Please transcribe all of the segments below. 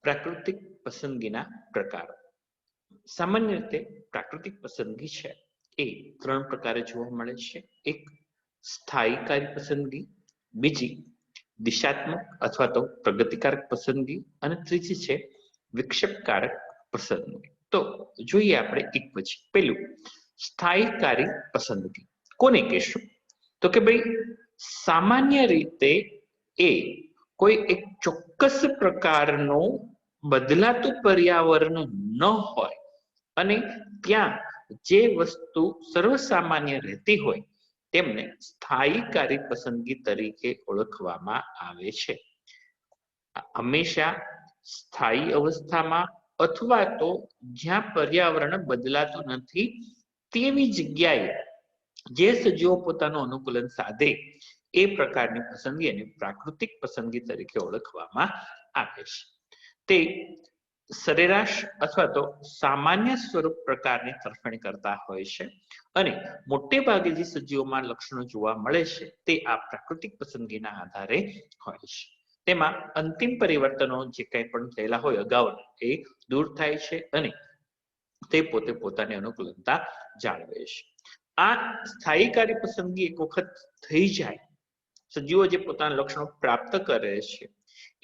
પ્રાકૃતિક પસંદગીના પ્રકારો. સામાન્ય રીતે પ્રાકૃતિક પસંદગી છે એ 3 પ્રકારે જોવા મળે છે. એક સ્થાયીકારી પસંદગી, બીજી દિશાત્મક અથવા તો પ્રગતિકારક પસંદગી અને ત્રીજી છે વિક્ષેપકારક પસંદગી. તો જોઈએ આપણે એક પછી. પેલું સ્થાયીકારી પસંદગી કોને કહેશું? તો કે ભાઈ સામાન્ય રીતે એ કોઈ એક ચોક્કસ પ્રકારનું બદલાતું પર્યાવરણ ન હોય અને ત્યાં જે વસ્તુ સર્વસામાન્ય રહેતી હોય તેમને સ્થાયીકારી પસંદગી તરીકે ઓળખવામાં આવે છે. હંમેશા સ્થાયી અવસ્થામાં અથવા તો જ્યાં પર્યાવરણ બદલાતું નથી તેવી જગ્યાએ જે સજીવો પોતાનું અનુકૂલન સાધે એ પ્રકારની પસંદગી અને પ્રાકૃતિક પસંદગી તરીકે ઓળખવામાં આવે છે. તે સરેરાશ અથવા તો સામાન્ય સ્વરૂપ પ્રકારની તરફેણ કરતા હોય છે અને મોટે ભાગે જે સજીવોમાં લક્ષણો જોવા મળે છે તે આ પ્રાકૃતિક પસંદગીના આધારે હોય છે. તેમાં અંતિમ પરિવર્તનો જે કંઈ પણ થયેલા હોય અગાઉના એ દૂર થાય છે અને તે પોતે પોતાની અનુકૂલનતા જાળવે છે. આ સ્થાયીકારી પસંદગી એક વખત થઈ જાય, સજીવો જે પોતાના લક્ષણો પ્રાપ્ત કરે છે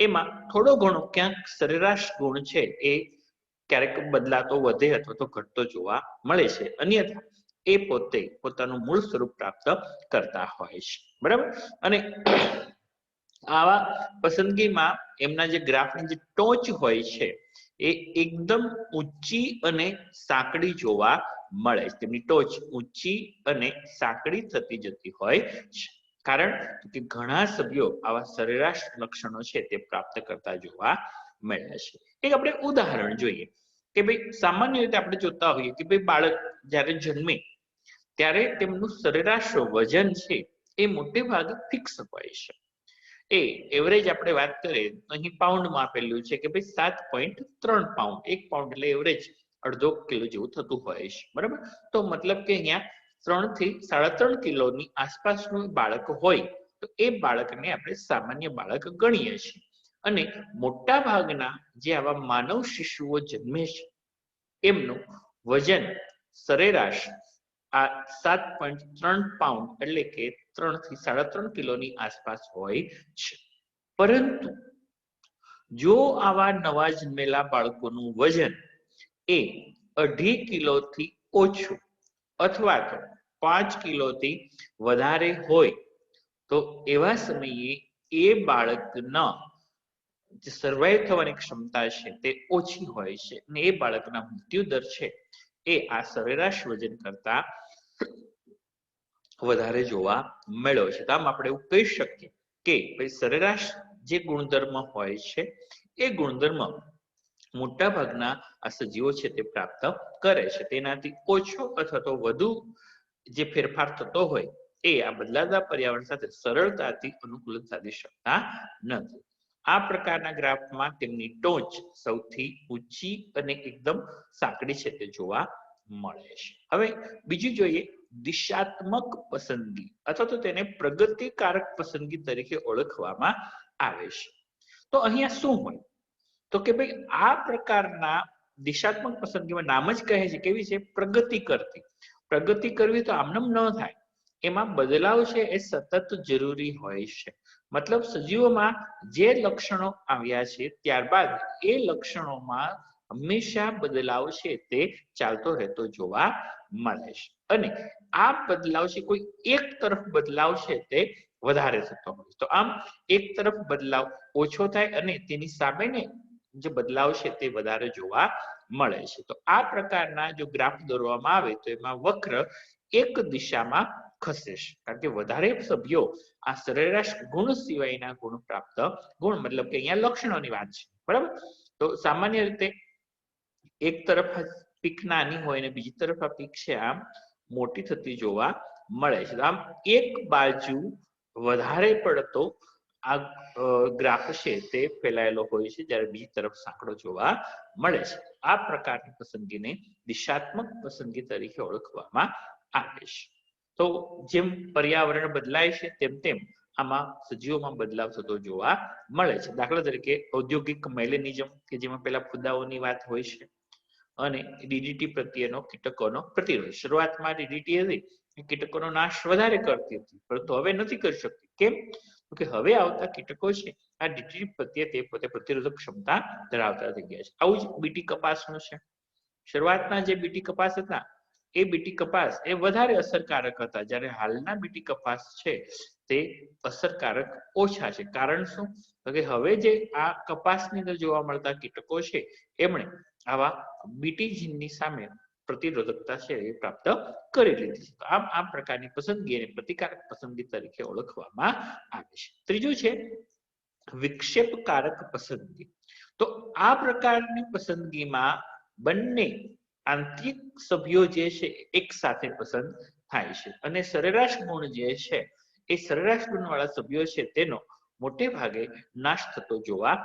એમાં થોડો ઘણો ક્યાંક સરેરાશ ગુણ છે એ ક્યારેક બદલાતો વધે અથવા તો ઘટતો જોવા મળે છે, અન્યથા એ પોતે પોતાનું મૂળ સ્વરૂપ પ્રાપ્ત કરતા હોય છે. બરાબર. અને આવા પસંદગીમાં એમના જે ગ્રાફની જે ટોચ હોય છે એ એકદમ ઊંચી અને સાંકડી જોવા મળે છે. તેમની ટોચ ઊંચી અને સાંકડી થતી જતી હોય છે, કારણ કે ઘણા સભ્યો આવા સરેરાશ લક્ષણો છે તે પ્રાપ્ત કરતા જોવા મળે છે. એક આપણે ઉદાહરણ જોઈએ કે ભાઈ સામાન્ય રીતે આપણે જોતા હોઈએ કે ભાઈ બાળક જ્યારે જન્મે ત્યારે તેમનું સરેરાશ વજન છે એ મોટે ભાગે ફિક્સ હોય છે. એ એવરેજ આપણે વાત કરીએ અહીં પાઉન્ડમાં આપેલું છે કે ભાઈ 7.3 પાઉન્ડ. 1 પાઉન્ડ એટલે એવરેજ અડધો કિલો જેવું થતું હોય છે. બરાબર. તો મતલબ કે અહીંયા 3 થી 3.5 કિલોની આસપાસનું બાળક હોય તો એ બાળકને આપણે સામાન્ય બાળક ગણીએ છીએ. અને મોટા ભાગના જે આવા માનવ શિશુઓ જન્મે છે એમનું વજન સરેરાશ આ 7.3 પાઉન્ડ એટલે કે 3 થી 3.5 કિલોની આસપાસ હોય છે. પરંતુ જો આવા નવા જન્મેલા બાળકોનું વજન એ 2.5 કિલોથી ઓછું અથવા તો 5 કિલોથી વધારે હોય તો એવા સમયે એ બાળકના જે સર્વાઈવ થવાની ક્ષમતા છે તે ઓછી હોય છે અને એ બાળકના મૃત્યુ દર છે એ આ સરેરાશ વજન કરતા વધારે જોવા મળ્યો છે. તો આમ આપણે એવું કહી શકીએ કે ભાઈ સરેરાશ જે ગુણધર્મ હોય છે એ ગુણધર્મ મોટા ભાગના આ સજીવો છે તે પ્રાપ્ત કરે છે. તેનાથી ઓછો અથવા તો વધુ જે ફેરફાર થતો હોય એ આ બદલાતા પર્યાવરણ સાથે સરળતાથી અનુકૂલન સાધી શકતા નથી. આ પ્રકારના ગ્રાફમાં તેમની ટોચ સૌથી ઊંચી અને એકદમ સાંકડી છે તે જોવા મળે છે. હવે બીજું જોઈએ દિશાત્મક પસંદગી અથવા તો તેને પ્રગતિકારક પસંદગી તરીકે ઓળખવામાં આવે છે. તો અહીંયા શું હોય તો કે ભાઈ આ પ્રકારના દિશાત્મક પસંદગીમાં નામ જ કહે છે કેવી છે, પ્રગતિ કરતી. પ્રગતિ કરવી તો આમનામ ન થાય, એમાં બદલાવ છે એ સતત જરૂરી હોય છે. મતલબ સજીવોમાં જે લક્ષણો આવ્યા છે ત્યારબાદ એ લક્ષણોમાં હંમેશા બદલાવ છે તે ચાલતો રહેતો જોવા મળે છે. અને આ બદલાવ છે કોઈ એક તરફ બદલાવ છે તે વધારે થતો હોય. તો આમ એક તરફ બદલાવ ઓછો થાય અને તેની સામેને જે બદલાવ છે તે વધારે જોવા મળે છે. તો આ પ્રકારના જો ગ્રાફ દોરવામાં આવે તો એમાં વક્ર એક દિશામાં ખસે છે, કારણ કે વધારે સભ્યો આ સરેરાશ ગુણ સિવાયના ગુણ પ્રાપ્ત ગુણ મતલબ કે અહીંયા લક્ષણોની વાત છે. બરાબર. તો સામાન્ય રીતે એક તરફ પીક નાની હોય અને બીજી તરફ આ પીક છે આમ મોટી થતી જોવા મળે છે. આમ એક બાજુ વધારે પડતો આ ગ્રાફ છે તે ફેલાયેલો હોય છે જ્યારે બીજી તરફ સાંકડો જોવા મળે છે. આ પ્રકારની પસંદગીને દિશાત્મક પસંદગી તરીકે ઓળખવામાં આવે છે. તો જેમ પર્યાવરણ બદલાય છે તેમ તેમ આમાં સજીવોમાં બદલાવ થતો જોવા મળે છે. દાખલા તરીકે ઔદ્યોગિક મેલેનિઝમ કે જેમાં પેલા ફુદાઓની વાત હોય છે, અને ડીડીટી પ્રત્યેનો કીટકોનો પ્રતિરોધ. શરૂઆતમાં ડીડીટી હતી કીટકોનો નાશ વધારે કરતી હતી, પરંતુ હવે નથી કરી શકતી. કેમ? તો કે હવે આવતા કીટકો છે આ ડીડીટી પ્રત્યે તે પોતે પ્રતિરોધક ક્ષમતા ધરાવતા થઈ ગયા છે. આવું જ બીટી કપાસનું છે. શરૂઆતના જે બીટી કપાસ હતા એ બીટી કપાસ એ વધારે અસરકારક હતા, જ્યારે હાલના બીટી કપાસ છે તે અસરકારક ઓછા છે. કારણ શું? તો કે હવે જે આ કપાસની અંદર જોવા મળતા કીટકો છે એમણે આવા બીટી જીનની સામે પ્રતિરોધકતા છે એ પ્રાપ્ત કરી લીધી છે. આમ આ પ્રકારની પસંદગી અને પ્રતિકારક પસંદગી તરીકે ઓળખવામાં આવે છે. ત્રીજું છે વિક્ષેપકારક પસંદગી. તો આ પ્રકારની પસંદગીમાં બંને આંતરિક સભ્યો જે છે એક સાથે પસંદ થાય છે, અને સરેરાશ ગુણ જે છે એ સરેરાશ ગુણવાળા સભ્યો છે તેનો મોટે ભાગે નાશ થતો જોવા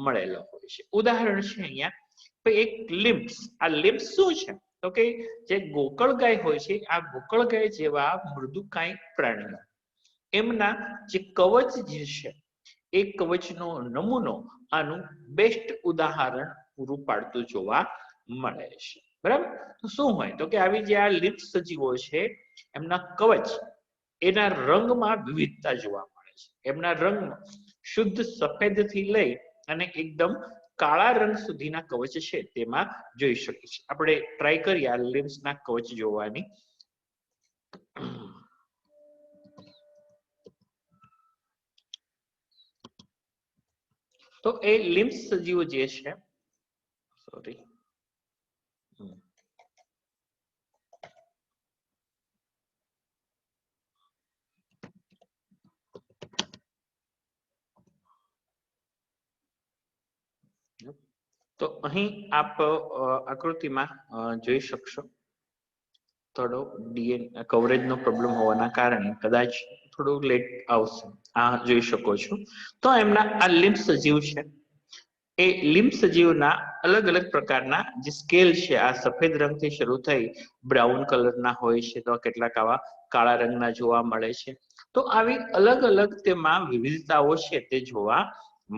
મળેલો હોય છે. ઉદાહરણ છે અહીંયા એક લિમ્પ્સ. આ લિમ્પ્સ શું છે? તો કે જે ગોકળગાય હોય છે, આ ગોકળગાય જેવા મૃદુકાય પ્રાણીઓ, એમના જે કવચ જે છે એ કવચનો નમૂનો આનું બેસ્ટ ઉદાહરણ પૂરું પાડતું જોવા મળે છે. બરાબર? તો શું હોય? તો કે આવી જે આ લિમ્પ સજીવો છે એમના કવચ, એના રંગમાં વિવિધતા જોવા મળે છે. એમના રંગમાં શુદ્ધ સફેદથી લઈ અને એકદમ કાળા રંગ સુધીના કવચ છે તેમાં જોઈ શકીએ છીએ. આપણે ટ્રાય કરીએ આ લિમ્પ્સના કવચ જોવાની. તો એ લિમ્પ સજીવો જે છે, સોરી, તો અહીં આપ આકૃતિમાં જોઈ શકશો થોડો ડીએનએ કવરેજનો પ્રોબ્લેમ હોવાના કારણે કદાચ થોડું લેટ આવશે. આ જોઈ શકો છો. તો એમના આ લિમ્પ સજીવ છે એ લિમ્પ સજીવના અલગ અલગ પ્રકારના જે સ્કેલ છે આ સફેદ રંગથી શરૂ થઈ બ્રાઉન કલરના હોય છે, તો કેટલાક આવા કાળા રંગના જોવા મળે છે. તો આવી અલગ અલગ તેમાં વિવિધતાઓ છે તે જોવા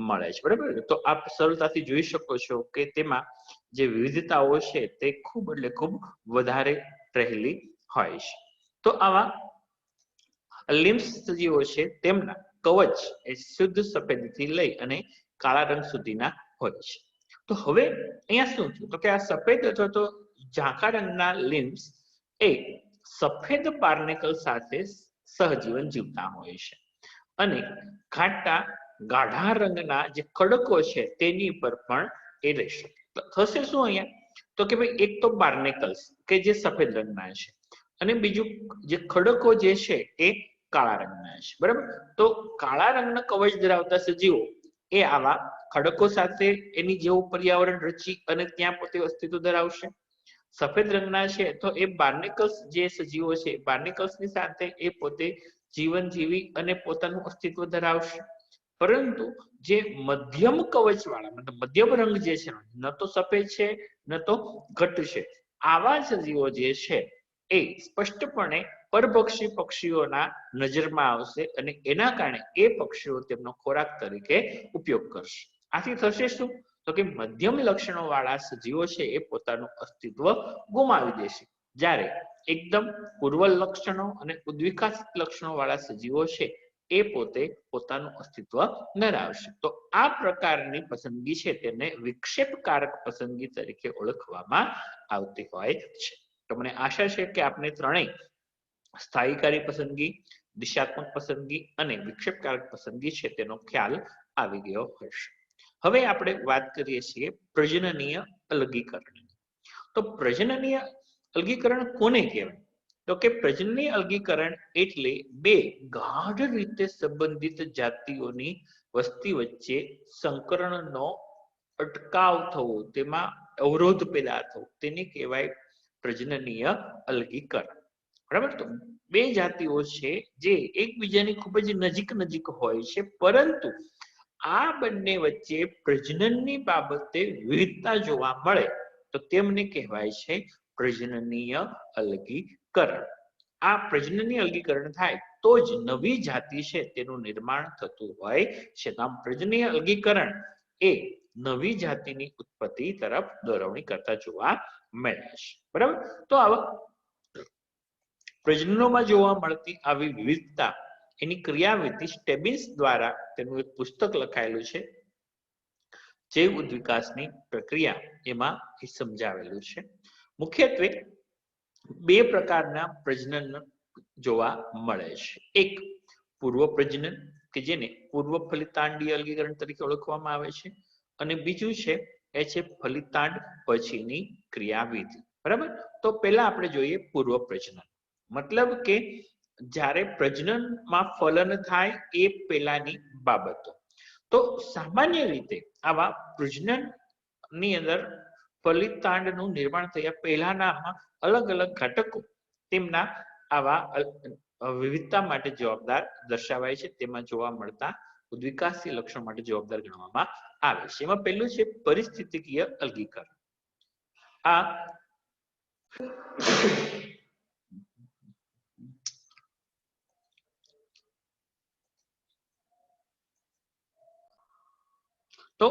મળે છે. બરાબર? તો આપ સરળતાથી જોઈ શકો છો કે તેમાં જે વિવિધતાઓ છે તે ખૂબ એટલે ખૂબ વધારે રહેલી હોય છે. તો આવા લિમ્પ સજીવો છે તેમના કવચ એ શુદ્ધ સફેદથી લઈ અને કાળા રંગ સુધીના હોય છે. તો હવે અહીંયા શું થયું? તો કે આ સફેદ અથવા તો ઝાંખા રંગના લિમ્પ્સ એ સફેદ બાર્નેકલ સાથે સહજીવન જીવતા હોય છે, અને ઘાટા ગાઢા રંગના જે ખડકો છે તેની પર પણ એ રહી શકે. થશે શું અહીંયા? તો કે ભાઈ એક તો બાર્નેકલ્સ કે જે સફેદ રંગના છે, અને બીજું જે ખડકો જે છે એ કાળા રંગના છે. બરાબર? તો કાળા રંગના કવચ ધરાવતા સજીવો એ આવા ખડકો સાથે એની જેવું પર્યાવરણ રચી અને ત્યાં પોતે અસ્તિત્વ ધરાવશે. સફેદ રંગના છે તો એ બાર્નેકલ્સ જે સજીવો છે બાર્નેકલ્સની સાથે એ પોતે જીવન જીવી અને પોતાનું અસ્તિત્વ ધરાવશે. પરંતુ જે મધ્યમ કવચ વાળા મતલબ મધ્યમ રંગ જે છે, ન તો સફેદ છે ન તો ઘટ છે, આવા સજીવો જે છે એ સ્પષ્ટપણે પરભક્ષી પક્ષીઓના નજરમાં આવશે, અને એના કારણે એ પક્ષીઓ તેમનો ખોરાક તરીકે ઉપયોગ કરશે. આથી થશે શું? તો કે મધ્યમ લક્ષણો વાળા સજીવો છે એ પોતાનું અસ્તિત્વ ગુમાવી દેશે, જ્યારે એકદમ પૂર્વ લક્ષણો અને ઉદ્વિકાસિત લક્ષણો વાળા સજીવો છે એ પોતે પોતાનું અસ્તિત્વ ધરાવશે. તો આ પ્રકારની પસંદગી છે તેને વિક્ષેપકારક પસંદગી તરીકે ઓળખવામાં આવતી હોય છે. તો મને આશા છે કે આપને ત્રણેય સ્થાયીકારી પસંદગી, દિશાત્મક પસંદગી અને વિક્ષેપકારક પસંદગી છે તેનો ખ્યાલ આવી ગયો હશે. હવે આપણે વાત કરીએ છીએ પ્રજનનીય અલગીકરણ. તો પ્રજનનીય અલગીકરણ કોને કહેવાય? તો કે પ્રજનનીય અલગીકરણ એટલે બે ગાઢ રીતે સંબંધિત જાતિઓની વસ્તી વચ્ચે સંકરણનો અટકાવ થવો, તેમાં અવરોધ પેદા થવો, તેને કહેવાય પ્રજનનીય અલગીકરણ. બરાબર? તો બે જાતિઓ છે જે એકબીજાની ખૂબ જ નજીક હોય છે, પરંતુ આ બંને વચ્ચે પ્રજનનની બાબતે વિવિધતા જોવા મળે તો તેમને કહેવાય છે પ્રજનનીય અલગીકરણ. આ પ્રજનનીય અલગીકરણ થાય તો જ નવી જાતિ છે તેનું નિર્માણ થતું હોય છે. આમ પ્રજનીય અલગીકરણ એ નવી જાતિની ઉત્પત્તિ તરફ દોરવણી કરતા જોવા મળે છે. બરાબર, તો આવા પ્રજનનોમાં જોવા મળતી આવી વિવિધતા એની ક્રિયાવિધિ સ્ટેબિન્સ દ્વારા તેનું એક પુસ્તક લખાયેલું છે, જૈવ ઉદ્વિકાસની પ્રક્રિયા, એમાં એ સમજાવેલું છે. મુખ્યત્વે બે પ્રકારના પ્રજનન જોવા મળે છે. એક પૂર્વ પ્રજનન કે જેને પૂર્વ ફલિતાંડીય અલગીકરણ તરીકે ઓળખવામાં આવે છે, અને બીજું છે એ છે ફલિતાંડ પછીની ક્રિયાવિધિ. બરાબર, તો પહેલા આપણે જોઈએ પૂર્વ પ્રજનન. મતલબ કે જ્યારે પ્રજનનમાં ફલન થાય એ પહેલાની બાબતો. તો સામાન્ય રીતે આવા પ્રજનનની અંદર ફલિતાંડનું નિર્માણ થયા પહેલાના અલગ અલગ ઘટકો તેમના આવા વિવિધતા માટે જવાબદાર દર્શાવાય છે. તેમાં જોવા મળતા ઉદ્વિકાસી લક્ષણ માટે જવાબદાર ગણવામાં આવે છે. એમાં પહેલું છે પરિસ્થિતિકીય અલગીકરણ. આ તો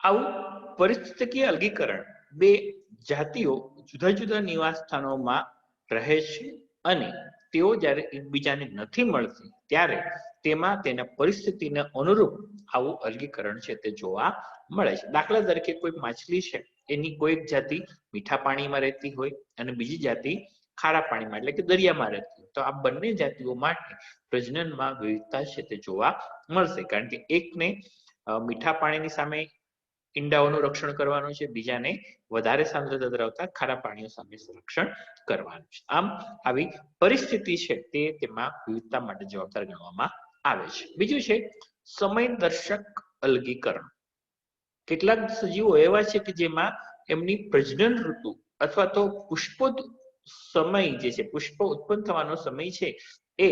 આવું પરિસ્થિતિકીય અલગીકરણ બે જાતિઓ જુદા જુદા નિવાસ સ્થાનોમાં રહે છે અને તેઓ જ્યારે એકબીજાને નથી મળતી ત્યારે તેમાં તેના પરિસ્થિતિને અનુરૂપ આવું અલગીકરણ છે તે જોવા મળે છે. દાખલા તરીકે કોઈ માછલી છે, એની કોઈ જાતિ મીઠા પાણીમાં રહેતી હોય અને બીજી જાતિ ખારા પાણીમાં એટલે કે દરિયામાં રહેતી હોય, તો આ બંને જાતિઓ માટે પ્રજનનમાં વિવિધતા છે તે જોવા મળશે. કારણ કે એકને મીઠા પાણીની સામે ઈંડાઓનું રક્ષણ કરવાનું છે, બીજાને વધારે સાંદ્રતા ધરાવતા ખારા પાણીઓ સામે સંરક્ષણ કરવાનું છે. આમ આવી પરિસ્થિતિ છે તે તેમાં વિવિધતા માટે જવાબદાર ગણવામાં આવે છે. બીજું છે સમયદર્શક અલગીકરણ. કેટલાક સજીવો એવા છે કે જેમાં એમની પ્રજનન ઋતુ અથવા તો પુષ્પો સમય જે છે, પુષ્પ ઉત્પન્ન થવાનો સમય છે એ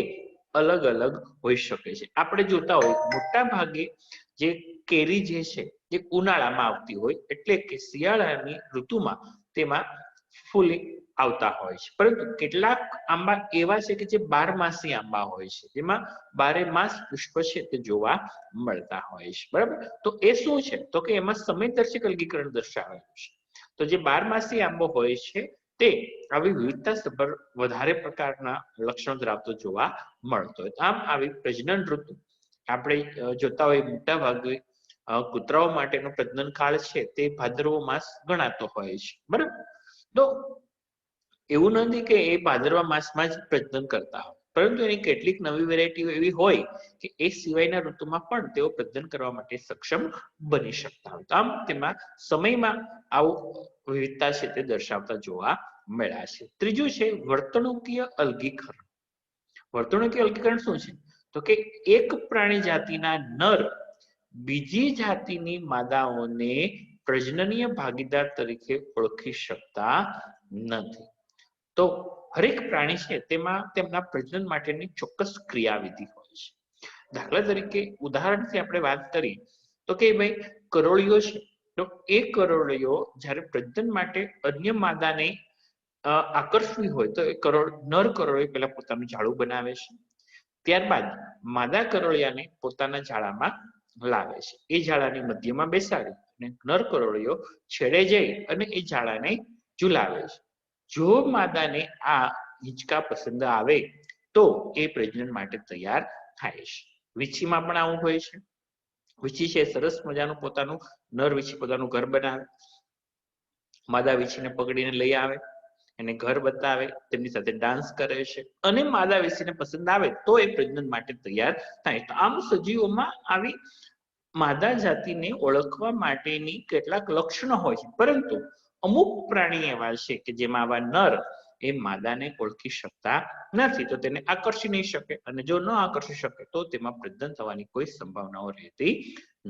અલગ અલગ હોઈ શકે છે. આપણે જોતા હોય મોટા ભાગે જે કેરી જે છે એ ઉનાળામાં આવતી હોય, એટલે કે શિયાળાની ઋતુમાં તેમાં ફૂલી આવતા હોય છે. પરંતુ કેટલાક આંબા એવા છે કે જે 12 માસી આંબા હોય છે, જેમાં 12 માસ પુષ્પ છે તે જોવા મળતા હોય છે. બરાબર, તો એ શું છે તો કે એમાં સમયદર્શક અલગીકરણ દર્શાવેલું છે. તો જે 12 માસી આંબો હોય છે તે આવી વિવિધતા સભર વધારે પ્રકારના લક્ષણો ધરાવતો જોવા મળતો હોય. આમ આવી પ્રજનન ઋતુ આપણે જોતા હોય મોટા ભાગે કૂતરાઓ માટેનો પ્રજનન કાળ છે તે ભાદરવો માસ ગણાતો હોય છે. બરાબર, તો એવું નથી કે એ ભાદરવા માસમાં જ પ્રજનન કરતા હોય, પરંતુ એની કેટલીક નવી વેરાયટીઓ એવી હોય કે એ સિવાયના ઋતુમાં પણ તેઓ પ્રજનન કરવા માટે સક્ષમ બની શકતા હોય. આમ તેમાં સમયમાં આવું વિવિધતા છે તે દર્શાવતા જોવા મળ્યા છે. ત્રીજું છે વર્તણૂકીય અલગીકરણ. વર્તણૂકીય અલગીકરણ શું છે તો કે એક પ્રાણી જાતિના નર બીજી જાતિની માદાઓને પ્રજનનીય ભાગીદાર તરીકે ઓળખી શકતા નથી. તો હરેક પ્રાણી છે તેમાં તેમના પ્રજનન માટેની ચોક્કસ ક્રિયાવિધિ હોય છે. દાખલા તરીકે ઉદાહરણથી આપણે વાત કરીએ તો કે ભાઈ કરોળીઓ છે, તો એ કરોળીઓ જ્યારે પ્રજનન માટે અન્ય માદાને આકર્ષવી હોય તો એ નર કરોળીઓ પહેલા પોતાનું જાળું બનાવે છે, ત્યારબાદ માદા કરોળિયાને પોતાના જાળામાં લાવે છે. એ જાળાની મધ્યમાં બેસાડી અને નર કરોળીઓ છેડે જઈ અને એ જાળાને ઝુલાવે છે. જો માદાને આ હિંચકા પસંદ આવે તો એ પ્રજનન માટે તૈયાર થાય છે. વીછીમાં પણ આવું હોય છે. વીછી છે સરસ મજાનું પોતાનું નર વીછી પોતાનું ઘર બનાવે, માદા વીછીને પકડીને લઈ આવે, એને ઘર બતાવે, તેમની સાથે ડાન્સ કરે છે અને માદા વીછીને પસંદ આવે તો એ પ્રજનન માટે તૈયાર થાય. તો આમ સજીવોમાં આવી માદા જાતિને ઓળખવા માટેની કેટલાક લક્ષણો હોય છે, પરંતુ અમુક પ્રાણી એવા છે કે જેમાં આવા નર એ માદાને ઓળખી શકતા નથી, તો તેને આકર્ષી નહીં શકે, અને જો ન આકર્ષી શકે તો તેમાં પ્રજનન થવાની કોઈ સંભાવનાઓ રહેતી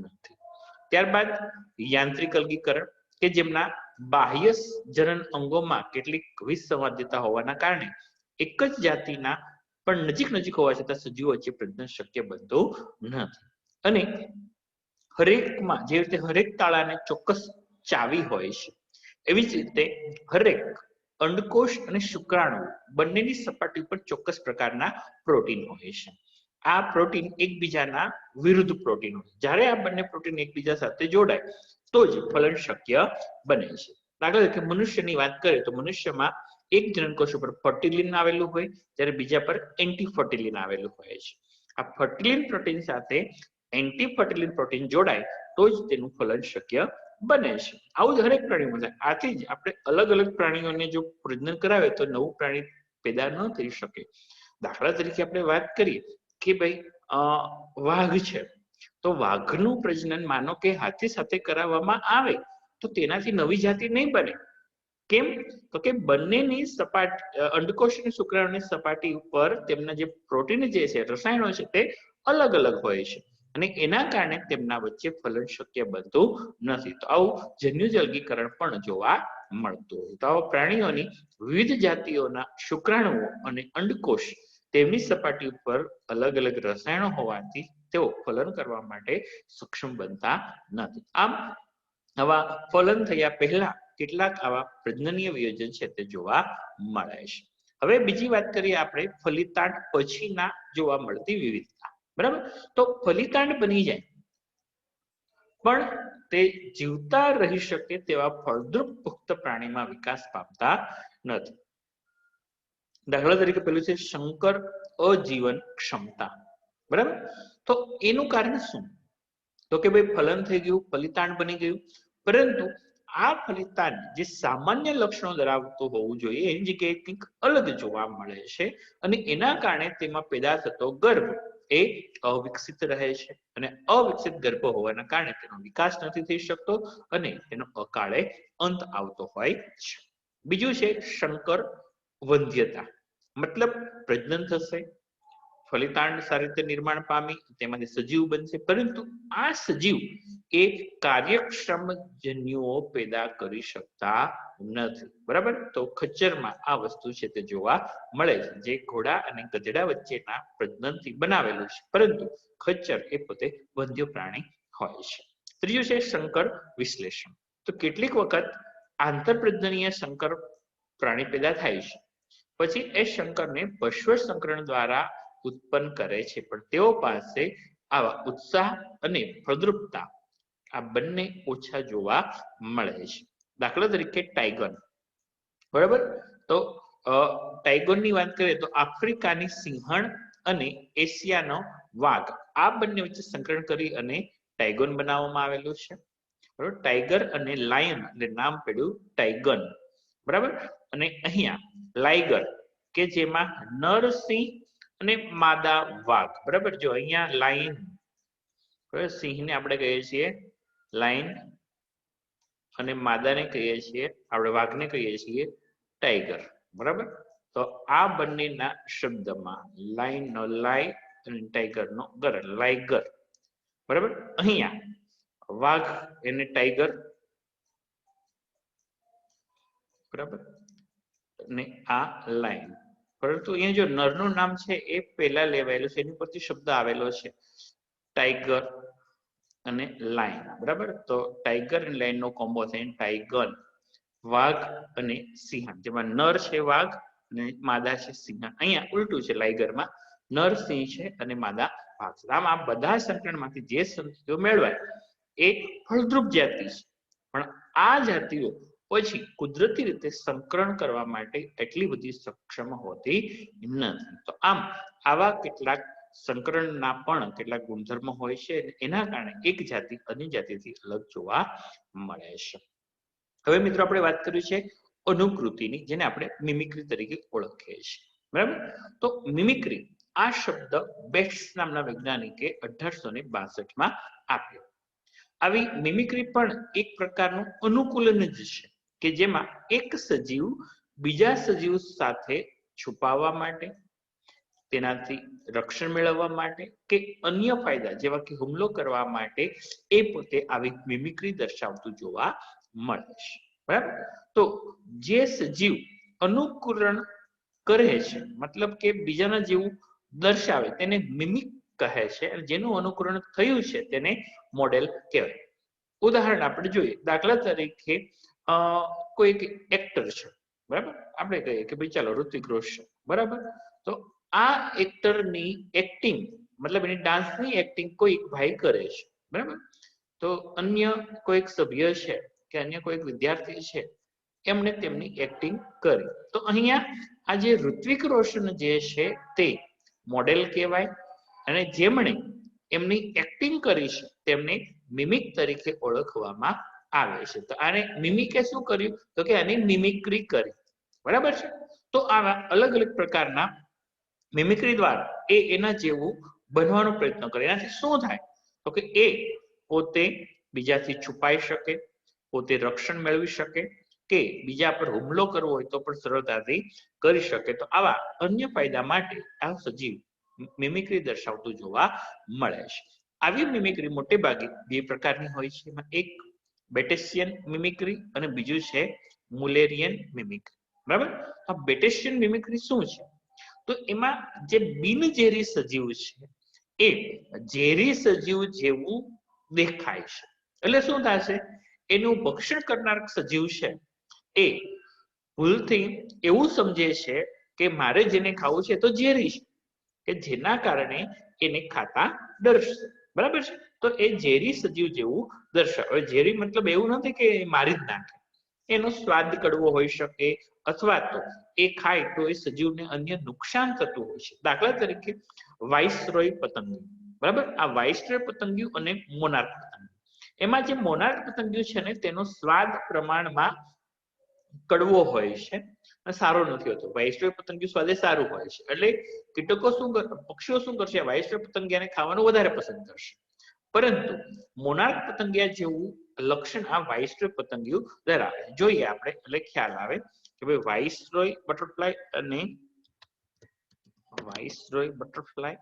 નથી. ત્યારબાદ યાંત્રિક અલગીકરણ કે જેમના બાહ્ય જનન અંગોમાં કેટલીક વિસંવાદિતા હોવાના કારણે એક જ જાતિના પણ નજીક હોવા છતાં સજીવો વચ્ચે પ્રજનન શક્ય બનતું નથી. અને હરેકમાં જે રીતે હરેક તાળાને ચોક્કસ ચાવી હોય છે, એવી જ રીતે હરેક અંડકોષ અને શુક્રાણુ બંનેની સપાટી ઉપર ચોક્કસ પ્રકારના પ્રોટીન હોય છે. આ પ્રોટીન એકબીજાના વિરુદ્ધ પ્રોટીન હોય. જ્યારે આ બંને પ્રોટીન એકબીજા સાથે જોડાય તો જ ફલન શક્ય બને છે. દાખલા તરીકે મનુષ્યની વાત કરીએ તો મનુષ્યમાં એક જનનકોષ ઉપર ફર્ટિલિન આવેલું હોય, જ્યારે બીજા પર એન્ટીફર્ટિલિન આવેલું હોય છે. આ ફર્ટિલિન પ્રોટીન સાથે એન્ટીફર્ટિલિન પ્રોટીન જોડાય તો જ તેનું ફલન શક્ય બને છે. આવું જ હરેક પ્રાણીમાં થાય. આથી જ આપણે અલગ અલગ પ્રાણીઓને જો પ્રજનન કરાવે તો નવું પ્રાણી પેદા ન થઈ શકે. દાખલા તરીકે આપણે વાત કરીએ કે ભાઈ વાઘ છે, તો વાઘનું પ્રજનન માનો કે હાથી સાથે કરાવવામાં આવે તો તેનાથી નવી જાતિ નહીં બને. કેમ? તો કે બંનેની સપાટી અંડકોષ અને શુક્રાણુની સપાટી ઉપર તેમના જે પ્રોટીન જે છે, રસાયણો છે, તે અલગ અલગ હોય છે અને એના કારણે તેમના વચ્ચે ફલન શક્ય બનતું નથી. તો આવું જન્યુજલગીકરણ પણ જોવા મળતું હોય. તો આવા પ્રાણીઓની વિવિધ જાતિઓના શુક્રાણુઓ અને અંડકોષ તેમની સપાટી ઉપર અલગ અલગ રસાયણો હોવાથી તેઓ ફલન કરવા માટે સક્ષમ બનતા નથી. આમ આવા ફલન થયા પહેલા કેટલાક આવા પ્રજનનીય વિયોજન છે તે જોવા મળે છે. હવે બીજી વાત કરીએ આપણે ફલિતાંડ પછીના જોવા મળતી વિવિધતા. બરાબર, તો ફલિતાંડ બની જાય પણ તે જીવતા રહી શકે તેવા ફળદ્રુપ પુખ્ત પ્રાણીમાં વિકાસ પામતા નથી. દાખલા તરીકે પેલું છે શંકર અજીવન ક્ષમતા. બરાબર, તો એનું કારણ શું? તો કે ભાઈ ફલન થઈ ગયું, ફલિતાંડ બની ગયું, પરંતુ આ ફલિતાંડ જે સામાન્ય લક્ષણો ધરાવતું હોવું જોઈએ એની જગ્યાએ કંઈક અલગ જોવા મળે છે અને એના કારણે તેમાં પેદા થતો ગર્ભ એ અવિકસિત રહે છે અને અવિકસિત ગર્ભ હોવાના કારણે તેનો વિકાસ નથી થઈ શકતો અને તેનો અકાળે અંત આવતો હોય છે. બીજું છે શંકર વંધ્યતા, મતલબ પ્રજનન થશે, ફલિતાંડ સારી રીતે નિર્માણ પામી, તેમાંથી સજીવ બનશે, પરંતુ આ સજીવ એ કાર્યક્ષમ જન્યુઓ પેદા કરી શકતા નથી. બરાબર, તો ખચ્ચરમાં આ વસ્તુ છે તે જોવા મળે છે, જે ઘોડા અને ગધેડા વચ્ચેના પ્રજનનથી બનાવેલું છે, પરંતુ ખચ્ચર એ પોતે વંધ્ય પ્રાણી હોય છે. ત્રીજું છે સંકર વિશ્લેષણ. તો કેટલીક વખત આંતરપ્રજનનીય સંકર પ્રાણી પેદા થાય છે, પછી એ શંકરને પશ્વ સંકરણ દ્વારા ઉત્પન્ન કરે છે, પણ તેઓ પાસે આવા ઉત્સાહ અને ફળદ્રુપતા આ બંને ઓછા જોવા મળે છે. દાખલા તરીકે ટાઈગર. બરાબર, તો ટાઈગરની વાત કરીએ તો આફ્રિકાની સિંહણ અને એશિયાનો વાઘ આ બંને વચ્ચે સંકરણ કરી અને ટાઈગન બનાવવામાં આવેલું છે. બરાબર, ટાઈગર અને લાયન એટલે નામ પડ્યું ટાઈગન. બરાબર, અને અહીંયા લાઈગર કે જેમાં નર સિંહ અને માદા વાઘ. બરાબર, જો અહીંયા લાયન, સિંહને આપણે કહીએ છીએ લાયન અને માદાને કહીએ છીએ આપણે વાઘને કહીએ છીએ ટાઈગર. બરાબર, તો આ બંનેના શબ્દમાં લાયન નો લાય અને ટાઈગર નો ગર, લાઈગર. બરાબર, અહીંયા વાઘ એને ટાઈગર. બરાબર, અને આ લાયન. પરંતુ અહીંયા જો નરનું નામ છે એ પહેલા લેવાયેલું છે, એની પરથી શબ્દ આવેલો છે ટાઈગર અને લાયન. બરાબર, તો ટાઈગર અને લાયન નો કોમ્બો થાય ટાઈગર. વાઘ અને સિંહણ, જેમાં નર છે વાઘ અને માદા છે સિંહણ. અહીંયા ઉલટું છે, લાઈગરમાં નર સિંહ છે અને માદા વાઘ. આમ આ બધા સંકરણમાંથી જે સંતતિઓ મેળવાય એ ફળદ્રુપ જાતિ છે, પણ આ જાતિઓ પછી કુદરતી રીતે સંકરણ કરવા માટે એટલી બધી સક્ષમ હોતી નથી. તો આમ આવા કેટલાક સંકરણના પણ કેટલાક ગુણધર્મો હોય છે, એના કારણે એક જાતિ અન્ય જાતિથી અલગ જોવા મળે છે. હવે મિત્રો આપણે વાત કરી છે અનુકૃતિની, જેને આપણે મિમિક્રી તરીકે ઓળખીએ છીએ. બરાબર, તો મિમિક્રી આ શબ્દ બેટ્સ નામના વૈજ્ઞાનિકે 1862માં આપ્યો. આવી મિમિક્રી પણ એક પ્રકારનું અનુકૂલન જ છે કે જેમાં એક સજીવ બીજા સજીવ સાથે છુપાવવા માટે, તેનાથી રક્ષણ મેળવવા માટે કે અન્ય ફાયદા જેવા કે હુમલો કરવા માટે એ પોતે આવી મિમિક્રી દર્શાવતું જોવા મળે છે. બરાબર, તો જે સજીવ અનુકરણ કરે છે, મતલબ કે બીજાના જેવું દર્શાવે તેને મિમિક કહે છે, અને જેનું અનુકરણ થયું છે તેને મોડેલ કહેવાય. ઉદાહરણ આપણે જોઈએ, દાખલા તરીકે કોઈ એક્ટર છે, બરાબર. આપણે કહીએ કે ભાઈ ચાલો ઋત્વિક રોશન, બરાબર. તો આ એક્ટરની એક્ટિંગ મતલબ એની ડાન્સની એક્ટિંગ કોઈ ભાઈ કરે છે, બરાબર. તો અન્ય કોઈક સભ્ય છે કે અન્ય કોઈક વિદ્યાર્થી છે એમણે તેમની એક્ટિંગ કરી. તો અહીંયા આ જે ઋત્વિક રોશન જે છે તે મોડેલ કહેવાય અને જેમણે એમની એક્ટિંગ કરી છે તેમને મિમિક તરીકે ઓળખવામાં આવે છે. તો આને મિમિકે શું કર્યું તો કે આની મિમિક્રી કરી, બરાબર છે. તો આવા અલગ અલગ પ્રકારના મિમિક્રી દ્વારા એ એના જેવું બનવાનો પ્રયત્ન કરે. એનાથી શું થાય તો કે એ પોતે બીજાથી છુપાઈ શકે, પોતે રક્ષણ મેળવી શકે કે બીજા પર હુમલો કરવો હોય તો પણ સરળતાથી કરી શકે. તો આવા અન્ય ફાયદા માટે આ સજીવ મિમિક્રી દર્શાવતું જોવા મળે છે. આવી મિમિક્રી મોટે ભાગે બે પ્રકારની હોય છે. એમાં એક બેટેશિયન મિમિક્રી અને બીજું છે મુલેરિયન મિમિક્રી, બરાબર. આ બેટેશિયન મિમિક્રી શું છે તો એમાં જે બિનઝેરી સજીવ છે એ ઝેરી સજીવ જેવું દેખાય છે. એટલે શું થશે, એનું ભક્ષણ કરનાર સજીવ છે એ ભૂલથી એવું સમજે છે કે મારે જેને ખાવું છે તો ઝેરી છે, કે જેના કારણે એને ખાતા ડરશે, બરાબર છે. તો એ ઝેરી સજીવ જેવું દર્શાવે. ઝેરી મતલબ એવું નથી કે મારી જ નાખે, એનો સ્વાદ કડવો હોઈ શકે અથવા તો એ ખાય તો એ સજીવને અન્ય નુકસાન થતું હોય છે. દાખલા તરીકે વાઇસરોય પતંગિયું, બરાબર. આ વાઇસરોય પતંગિયું અને મોનાર્ક પતંગિયું, એમાં જે મોનાર્ક પતંગિયું છે ને તેનો સ્વાદ પ્રમાણમાં કડવો હોય છે અને સારો નથી હોતો. વાઇસરોય પતંગિયું સ્વાદે સારું હોય છે. એટલે કીટકો શું પક્ષીઓ શું કરશે, વાઇસરોય પતંગિયાને ખાવાનું વધારે પસંદ કરશે. પરંતુ મોનાર્ક પતંગિયા જેવું લક્ષણ આ વાઇસરોય પતંગિયું ધરાવે. જોઈએ આપણે એટલે ખ્યાલ આવે કે ભાઈ વાઇસરોય બટરફ્લાય અને વાઇસરોય બટરફ્લાય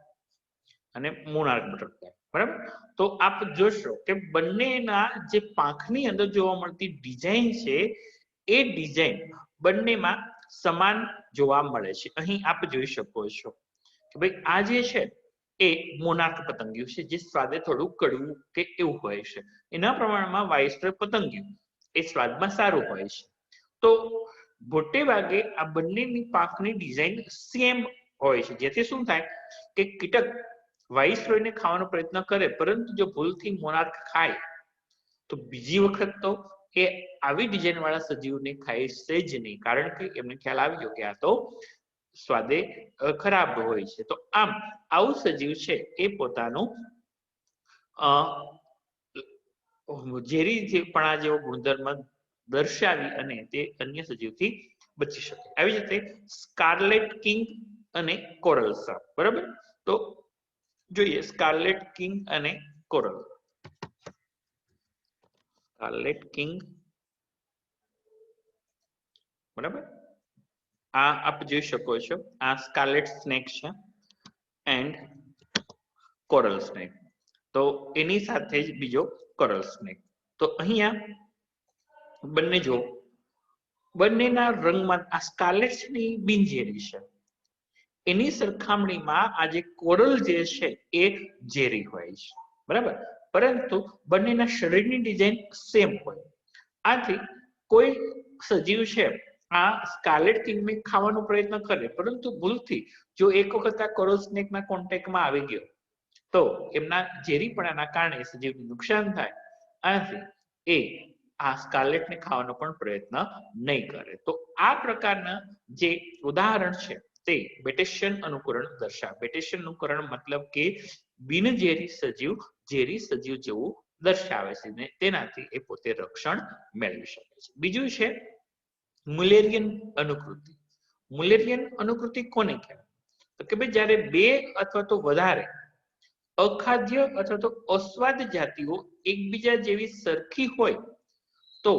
અને મોનાર્ક બટરફ્લાય, બરાબર. તો આપ જોશો કે બંનેના જે પાંખની અંદર જોવા મળતી ડિઝાઇન છે એ ડિઝાઇન બંનેમાં સમાન જોવા મળે છે. અહીં આપ જોઈ શકો છો કે ભાઈ આ જે છે એ મોનાર્ક પતંગિયું છે જે સ્વાદે થોડું કડવું કે એવું હોય છે. એના પ્રમાણમાં વાઇસરોય પતંગિયું એ સ્વાદમાં સારું હોય છે. તો મોટે ભાગે આ બંનેની પાંખની ડિઝાઇન સેમ હોય છે, જેથી શું થાય કે કીટક વાઇસરોયને ખાવાનો પ્રયત્ન કરે પરંતુ જો ભૂલથી મોનાર્ક ખાય તો બીજી વખત તો એ આવી ડિઝાઇન વાળા સજીવને ખાય છે જ નહીં, કારણ કે એમને ખ્યાલ આવી ગયો કે આ તો સ્વાદે ખરાબ હોય છે. તો આમ આવું સજીવ છે એ પોતાનું ઝેરીપણા જેવો ગુણધર્મ દર્શાવી અને તે અન્ય સજીવથી બચી શકે. આવી રીતે સ્કાર્લેટ કિંગ અને કોરલ સાપ, બરાબર. તો જોઈએ સ્કાર્લેટ કિંગ અને કોરલ. સ્કાર્લેટ કિંગ, બરાબર. આ આપ જોઈ શકો છો આ સ્કાર્લેટ સ્નેક છે એન્ડ કોરલ સ્નેક. તો એની સાથે જ બીજો કોરલ સ્નેક. તો અહીંયા બંને જો બંનેના રંગમાં આ સ્કાર્લેટ ની બિનઝેરી છે, એની સરખામણીમાં આ જે કોરલ જે છે એ ઝેરી હોય છે, બરાબર. પરંતુ બંનેના શરીરની ડિઝાઇન સેમ હોય. આથી કોઈ સજીવ છે આ સ્કાર્લેટ કિંગને ખાવાનો પ્રયત્ન કરે પરંતુ ભૂલથી જો એક વખત આ કોરલ સ્નેકના કોન્ટેક્ટમાં આવી ગયો તો એમના ઝેરીપણાના કારણે સજીવને નુકસાન થાય. આથી એ આ સ્કાર્લેટને ખાવાનો પણ પ્રયત્ન નહીં કરે. તો આ પ્રકારના જે ઉદાહરણ છે તે બેટેશિયન અનુકરણ દર્શાવે. બેટેશિયન અનુકરણ મતલબ કે બિનઝેરી સજીવ ઝેરી સજીવ જેવું દર્શાવે છે ને તેનાથી એ પોતે રક્ષણ મેળવી શકે છે. બીજું છે મુલેરિયન અનુકૃતિ. મુલેરિયન અનુકૃતિ કોને કહેવાય તો કે ભાઈ જ્યારે બે અથવા તો વધારે અખાદ્ય અથવા તો અસ્વાદ જાતિઓ એકબીજા જેવી સરખી હોય તો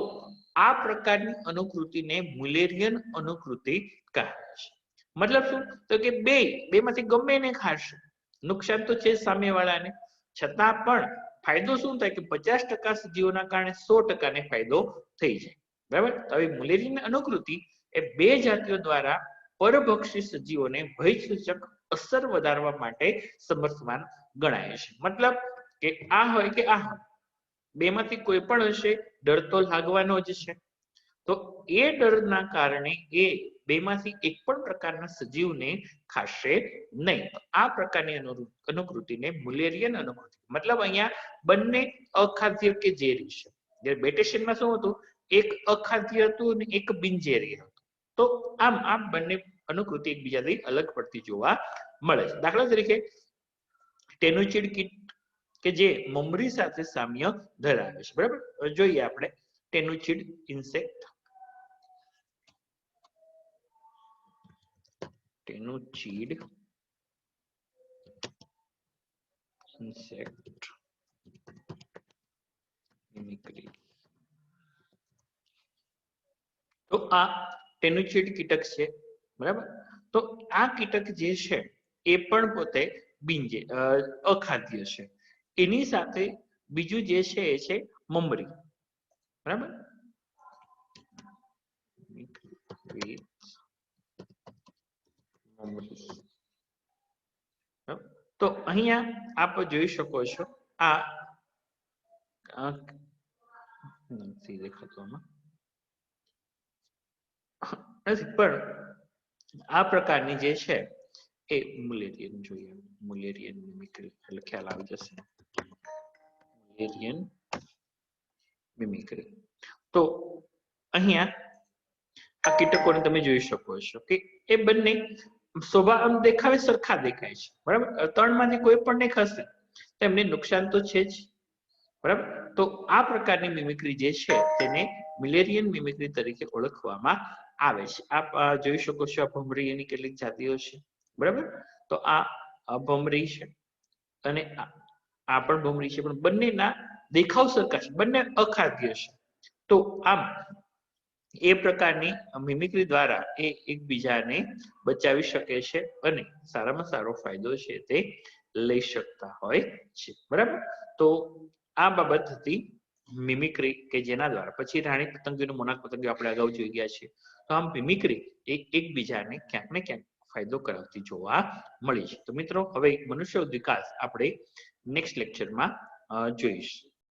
આ પ્રકારની અનુકૃતિને મુલેરિયન અનુકૃતિ કહે છે. મતલબ શું તો કે બેમાંથી ગમે એને ખાશે, નુકસાન તો છે સામેવાળાને, છતાં પણ ફાયદો શું થાય કે 50% સજીવોના કારણે 100% ને ફાયદો થઈ જાય, બરાબર. હવે મુલેરિયન અનુકૃતિ એ બે જાતિઓ દ્વારા પરભક્ષી સજીવોને ભયસૂચક અસર વધારવા માટે સમર્થવાન ગણાય છે. મતલબ કે આ હોય કે આ હોય, બેમાંથી કોઈ પણ હશે ડર તો લાગવાનો જ છે. તો એ ડરના કારણે એ બેમાંથી એક પણ પ્રકારના સજીવને ખાશે નહીં. આ પ્રકારની અનુકૃતિને મુલેરિયન અનુકૃતિ, મતલબ અહીંયા બંને અખાદ્ય કે ઝેરી છે. જ્યારે બેટેશિયનમાં શું હતું, એક અખાદ્ય હતું અને એક બિનઝેરી હતું. તો આમ બંને અનુકૃતિ એકબીજાથી અલગ પડતી જોવા મળે છે. દાખલા તરીકે ટેનુચિડ કીટ કે જે મમરી સાથે સામ્ય ધરાવે છે. બરાબર, જોઈએ આપણે ટેનુચિડ ઇન્સેક્ટ. ટેનુચિડ ઇન્સેક્ટ મિમિક્રી. તો આ ટેનુચિડ કીટક છે. બરાબર, તો આ કીટક જે છે એ પણ પોતે અખાદ્ય છે. એની સાથે બીજું જે છે એ છે મમરી. બરાબર, તો અહીંયા આપ જોઈ શકો છો આ નથી દેખાતું આમાં નથી, પણ આ પ્રકારની જે છે એ મુલેરિયન જોઈએ. મુલેરિયન મિમિક્રી એટલે ખ્યાલ આવી જશે. મુલેરિયન મિમિક્રી. તો અહીંયા આ કીટકોને તમે જોઈ શકો છો કે એ બંને સ્વભાવ દેખાવે સરખા દેખાય છે. બરાબર, ત્રણમાંથી કોઈ પણ ને ખસે તેમને નુકસાન તો છે જ. બરાબર, તો આ પ્રકારની મિમિક્રી જે છે તેને મિલેરિયન મિમિક્રી તરીકે ઓળખવામાં આવે છે. આપ જોઈ શકો છો આ ભમરી એની કેટલીક જાતિઓ છે. બરાબર, તો આ ભમરી છે અને આ પણ ભમરી છે, પણ બંનેના દેખાવ સરખા છે, બંને અખાદ્ય છે. તો આમ એ પ્રકારની મિમિક્રી દ્વારા એ એકબીજાને બચાવી શકે છે અને સારામાં સારો ફાયદો છે તે લઈ શકતા હોય છે. બરાબર, તો આ બાબત હતી મિમિક્રી કે જેના દ્વારા પછી રાણી પતંગીઓ, મોનાક પતંગીઓ આપણે અગાઉ જોઈ ગયા છે. તો આમ મિમિક્રી એ એકબીજાને ક્યાંક ને ક્યાંક ફાયદો કરાવતી જોવા મળી છે. તો મિત્રો, હવે મનુષ્ય વિકાસ આપણે નેક્સ્ટ લેક્ચરમાં જોઈશું.